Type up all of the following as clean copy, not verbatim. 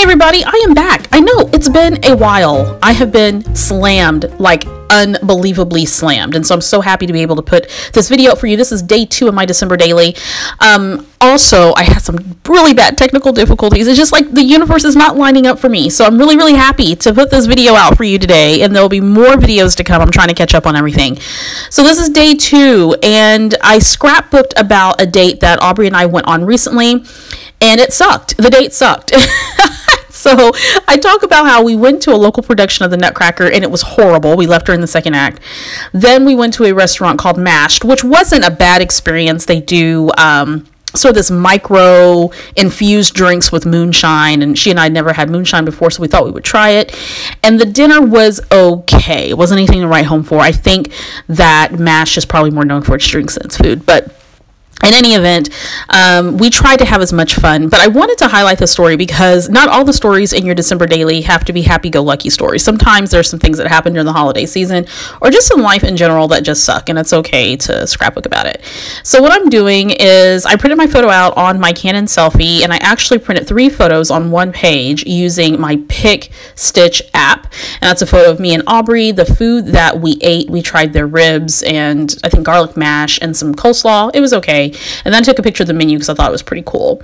Hey everybody, I am back. I know it's been a while. I have been slammed, like unbelievably slammed, and so I'm so happy to be able to put this video up for you. This is day 2 of my December daily. Also, I had some really bad technical difficulties. It's just like the universe is not lining up for me, so I'm really happy to put this video out for you today, and there will be more videos to come. I'm trying to catch up on everything. So this is day 2, and I scrapbooked about a date that Aubrey and I went on recently, and it sucked. The date sucked. So I talk about how we went to a local production of The Nutcracker and it was horrible. We left her in the second act. Then we went to a restaurant called Mashed, which wasn't a bad experience. They do sort of this micro infused drinks with moonshine, and she and I had never had moonshine before, so we thought we would try it. And the dinner was okay. It wasn't anything to write home for. I think that Mashed is probably more known for its drinks than its food, but in any event, we tried to have as much fun, but I wanted to highlight the story because not all the stories in your December daily have to be happy-go-lucky stories. Sometimes there's some things that happen during the holiday season or just in life in general that just suck, and it's okay to scrapbook about it. So what I'm doing is I printed my photo out on my Canon Selfie, and I actually printed 3 photos on one page using my Pick Stitch app, and that's a photo of me and Aubrey, the food that we ate. We tried their ribs and I think garlic mash and some coleslaw. It was okay. And then I took a picture of the menu because I thought it was pretty cool.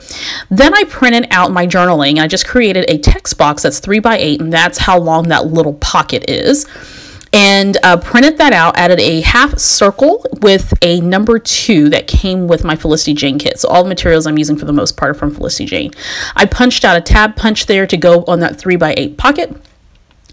Then I printed out my journaling. I just created a text box that's 3x8, and that's how long that little pocket is. And printed that out, added a half circle with a number 2 that came with my Felicity Jane kit. So all the materials I'm using for the most part are from Felicity Jane. I punched out a tab punch there to go on that 3x8 pocket.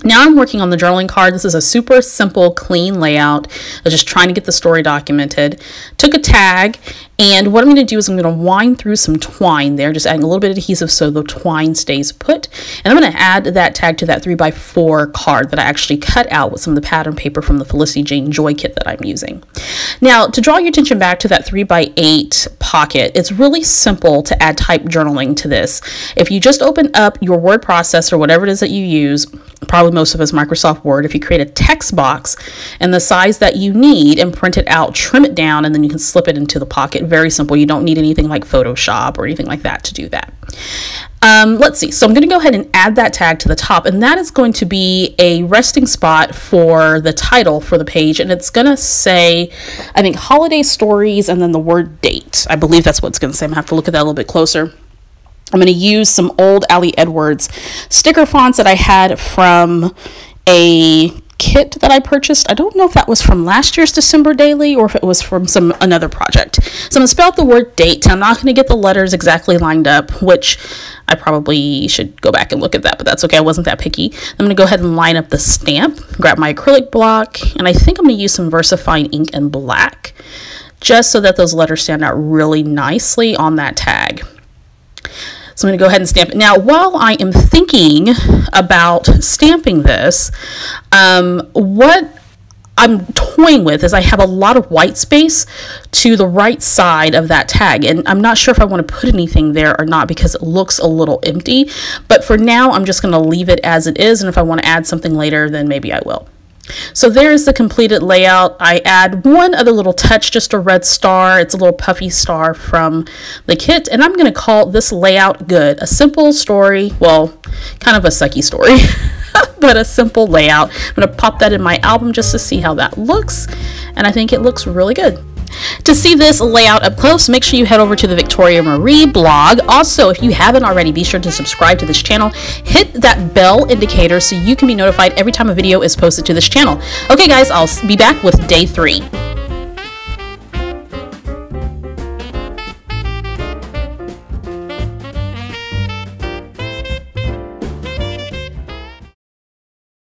Now I'm working on the journaling card. This is a super simple, clean layout. I was just trying to get the story documented. Took a tag, and what I'm going to do is I'm going to wind through some twine there, just adding a little bit of adhesive so the twine stays put. And I'm going to add that tag to that 3x4 card that I actually cut out with some of the pattern paper from the Felicity Jane Joy kit that I'm using. Now, to draw your attention back to that 3x8 pocket, it's really simple to add type journaling to this. If you just open up your word processor, whatever it is that you use, probably most of us Microsoft Word, if you create a text box and the size that you need and print it out, trim it down, and then you can slip it into the pocket. Very simple. You don't need anything like Photoshop or anything like that to do that. Let's see. So I'm going to go ahead and add that tag to the top, and that is going to be a resting spot for the title for the page, and it's going to say, I think, holiday stories and then the word date. I believe that's what it's going to say. I'm going to have to look at that a little bit closer. I'm going to use some old Ali Edwards sticker fonts that I had from a kit that I purchased. I don't know if that was from last year's December daily or if it was from another project. So I'm going to spell out the word date. I'm not going to get the letters exactly lined up, which I probably should go back and look at that, but that's okay. I wasn't that picky. I'm going to go ahead and line up the stamp, grab my acrylic block, and I think I'm going to use some VersaFine ink in black just so that those letters stand out really nicely on that tag. So I'm going to go ahead and stamp it. Now, while I am thinking about stamping this, what I'm toying with is I have a lot of white space to the right side of that tag, and I'm not sure if I want to put anything there or not because it looks a little empty. But for now, I'm just going to leave it as it is, and if I want to add something later, then maybe I will. So there's the completed layout. I add one other little touch, just a red star. It's a little puffy star from the kit, and I'm going to call this layout good. A simple story, well, kind of a sucky story, but a simple layout. I'm going to pop that in my album just to see how that looks, and I think it looks really good. To see this layout up close, make sure you head over to the Victoria Marie blog. Also, if you haven't already, be sure to subscribe to this channel. Hit that bell indicator so you can be notified every time a video is posted to this channel. Okay guys, I'll be back with day 3.